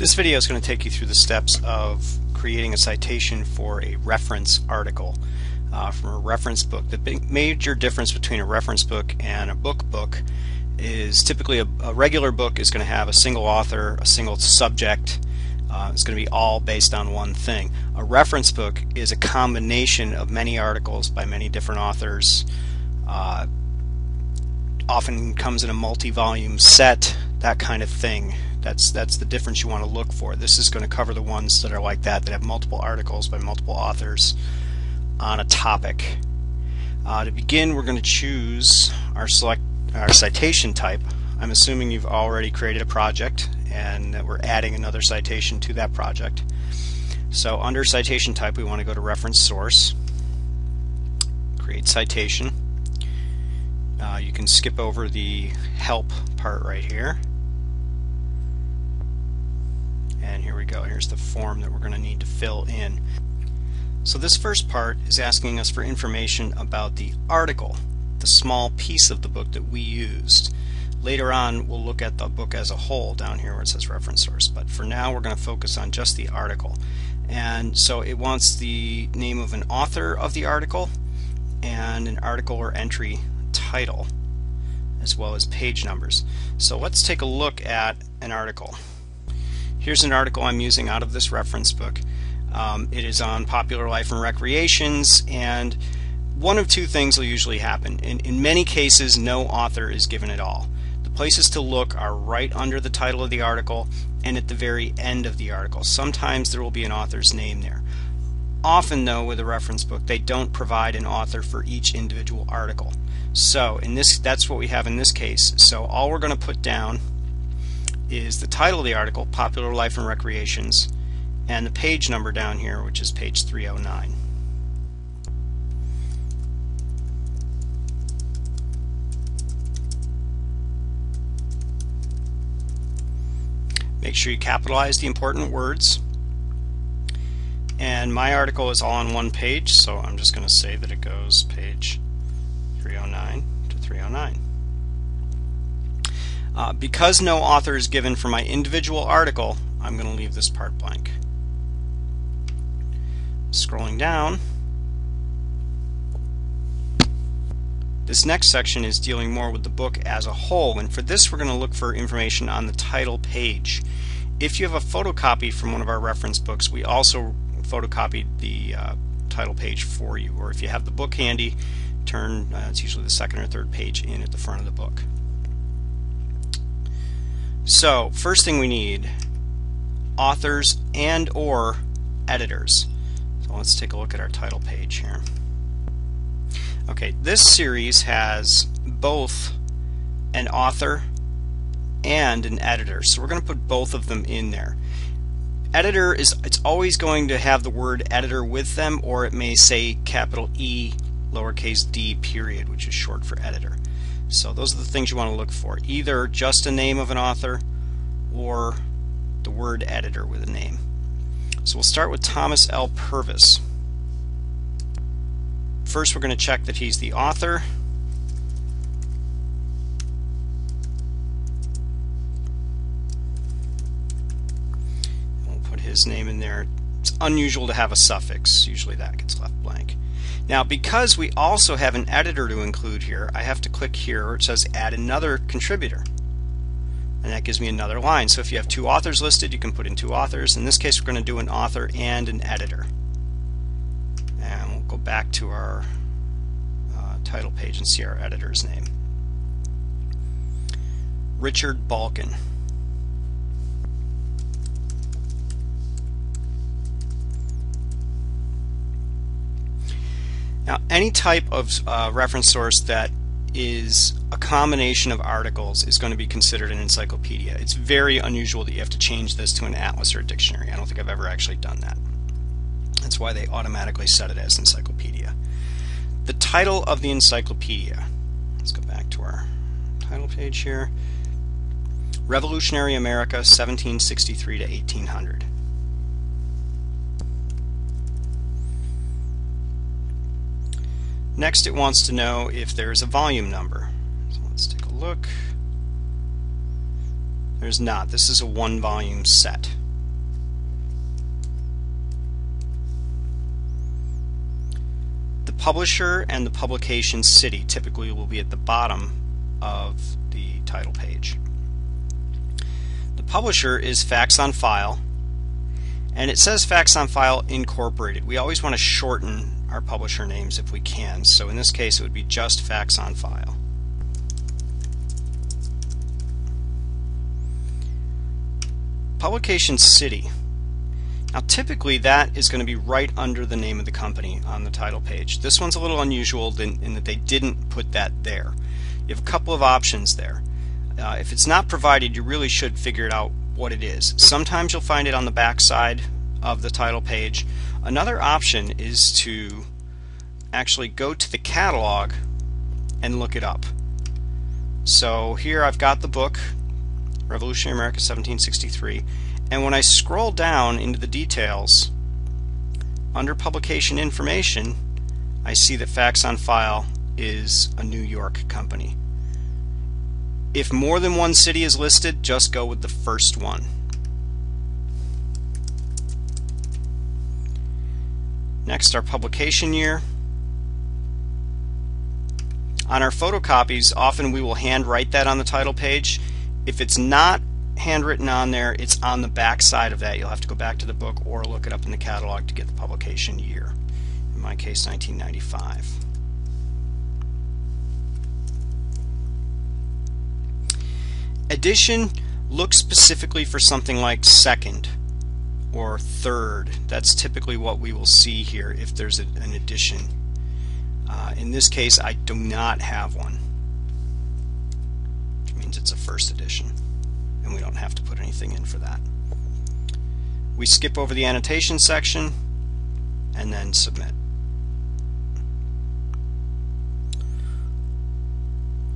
This video is going to take you through the steps of creating a citation for a reference article from a reference book. The big major difference between a reference book and a book is typically a regular book is going to have a single author, a single subject. It's going to be all based on one thing. A reference book is a combination of many articles by many different authors. Often comes in a multi-volume set, that kind of thing. That's the difference you want to look for. This is going to cover the ones that are like that have multiple articles by multiple authors on a topic. To begin, we're going to choose our citation type. I'm assuming you've already created a project and that we're adding another citation to that project. So under citation type, we want to go to reference source, create citation. You can skip over the help part right here. And here we go. Here's the form that we're going to need to fill in. So this first part is asking us for information about the article, the small piece of the book that we used. Later on we'll look at the book as a whole down here where it says reference source, but for now we're going to focus on just the article. And so it wants the name of an author of the article and an article or entry title as well as page numbers. So let's take a look at an article. Here's an article I'm using out of this reference book. It is on Popular Life and Recreations, and one of two things will usually happen. In many cases, no author is given at all. The places to look are right under the title of the article and at the very end of the article. Sometimes there will be an author's name there. Often, though, with a reference book, they don't provide an author for each individual article. So that's what we have in this case. So all we're going to put down is the title of the article, Popular Life and Recreations, and the page number down here, which is page 309. Make sure you capitalize the important words. And my article is all on one page, so I'm just going to say that it goes page 309 to 309. Because no author is given for my individual article, I'm going to leave this part blank. Scrolling down, this next section is dealing more with the book as a whole, and for this we're going to look for information on the title page. If you have a photocopy from one of our reference books, we also photocopied the title page for you, or if you have the book handy, turn it's usually the second or third page in at the front of the book. So first thing we need, authors and or editors. So let's take a look at our title page here. Okay, this series has both an author and an editor, so we're going to put both of them in there. Editor it's always going to have the word editor with them, or it may say capital E lowercase d period, which is short for editor. So those are the things you want to look for, either just a name of an author or the word editor with a name. So we'll start with Thomas L. Purvis. First we're going to check that he's the author. We'll put his name in there. It's unusual to have a suffix. Usually that gets left blank. Now because we also have an editor to include here, I have to click here where it says add another contributor. And that gives me another line. So if you have two authors listed, you can put in two authors. In this case we're going to do an author and an editor. And we'll go back to our title page and see our editor's name. Richard Balkin. Now any type of reference source that is a combination of articles is going to be considered an encyclopedia. It's very unusual that you have to change this to an atlas or a dictionary. I don't think I've ever actually done that. That's why they automatically set it as encyclopedia. The title of the encyclopedia, let's go back to our title page here, Revolutionary America 1763 to 1800. Next it wants to know if there's a volume number. So let's take a look. There's not. This is a one volume set. publisher and the publication city typically will be at the bottom of the title page. The publisher is Facts on File, and it says Facts on File Incorporated. We always want to shorten our publisher names if we can, so in this case it would be just Facts on File. Publication city. Now typically that is going to be right under the name of the company on the title page. This one's a little unusual in that they didn't put that there. You have a couple of options there. If it's not provided, you really should figure it out what it is. Sometimes you'll find it on the back side of the title page. Another option is to actually go to the catalog and look it up. So here I've got the book, Revolutionary America 1763, and when I scroll down into the details, under publication information, I see that Facts on File is a New York company. If more than one city is listed, just go with the first one. Next, our publication year. On our photocopies, often we will handwrite that on the title page. If it's not handwritten on there, it's on the back side of that. You'll have to go back to the book or look it up in the catalog to get the publication year. In my case, 1995. Edition, look specifically for something like second or third. That's typically what we will see here if there's an edition. In this case, I do not have one, which means it's a first edition, and we don't have to put anything in for that. We skip over the annotation section and then submit.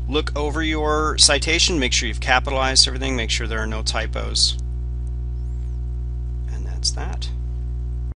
Look over your citation, make sure you've capitalized everything, make sure there are no typos, and that's that.